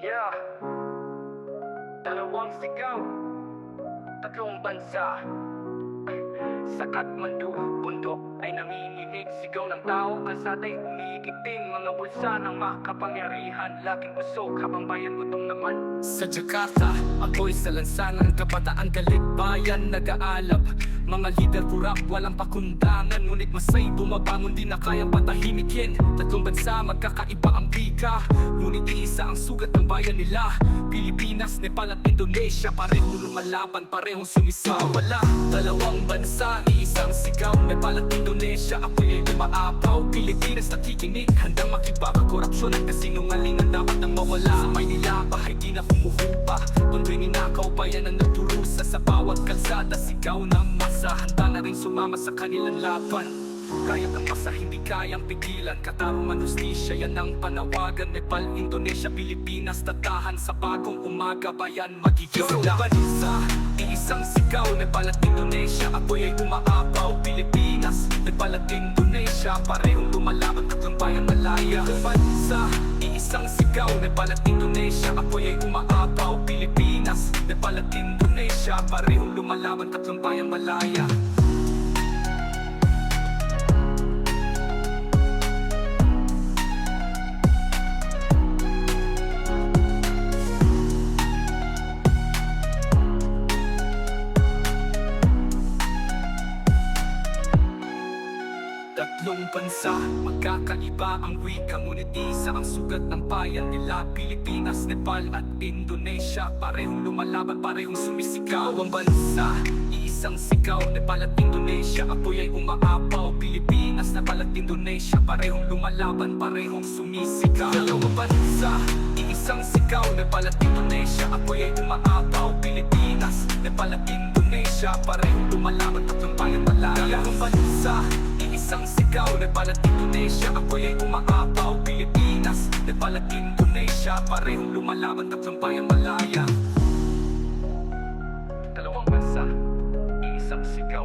Yeah, dalawang sigaw, tatlong bansa. Sa Kathmandu, bundok ay nanginginig. Sigaw ng tao, kalsada'y umiigting. Mga bulsa ng makapangyarihan, laking usok habang bayan gutom naman. Sa Jakarta, ako'y sa lansangan. Kabataan galit bayan nag-aalab. Mga lider purap, walang pakundangan. Ngunit masay bumabangon, di na kayang patahimikin. Tatlong bansa, magkakaiba ang bika. Ngunit iisa ang sugat ng bayan nila. Pilipinas, Nepal at Indonesia, pareho lumalaban, parehong sumisawala. Dalawang bansa, iisang sigaw. Nepal at Indonesia, ako'y ay umaapaw. Pilipinas nakikinig, handang makibaka. Korupsyon at kasinungalingan dapat nang mawala. Sa Maynila, bahay di na humuhupa. Punto'y ninakaw, bayan ang nagturusa. Sa bawat kalsada, sigaw ng masa. Handa na rin sumama sa kanilang laban. Kaya ng masa, hindi kayang pigilan. Katarungan, hustisya, yan ang panawagan. Nepal, Indonesia, Pilipinas, tatahan sa bagong umaga. Bayan, magiging bansa, iisang sigaw. Nepal at Indonesia, ako'y ay umaapaw. Pilipinas, Nepal at Indonesia, parehong lumalaban, tatlong bayan malaya. Bansa, iisang sigaw. Nepal at Indonesia, ako'y ay umaapaw. Pilipinas, Nepal at Indonesia, parehong lumalaban, tatlong bayan malaya. Tatlong bansa, magkakaiba ang wika. Ngunit isa ang sugat ng bayan nila. Pilipinas, Nepal at Indonesia, parehong lumalaban, parehong sumisigaw. Ang bansa, iisang sigaw. Nepal at Indonesia, apoy ay umaapaw. Pilipinas, Nepal at Indonesia, parehong lumalaban, parehong sumisigaw. Dalawang bansa, iisang sigaw. Nepal at Indonesia, apoy ay umaapaw. Pilipinas, Nepal at Indonesia, parehong lumalaban, tatlong bayan malaya. Dalawang bansa, isang sigaw. Nepal at Indonesia, ako'y ay umaapaw. Pilipinas, Nepal at Indonesia, parehong lumalaban, tatlong bayan malaya. Dalawang bansa, isang sigaw.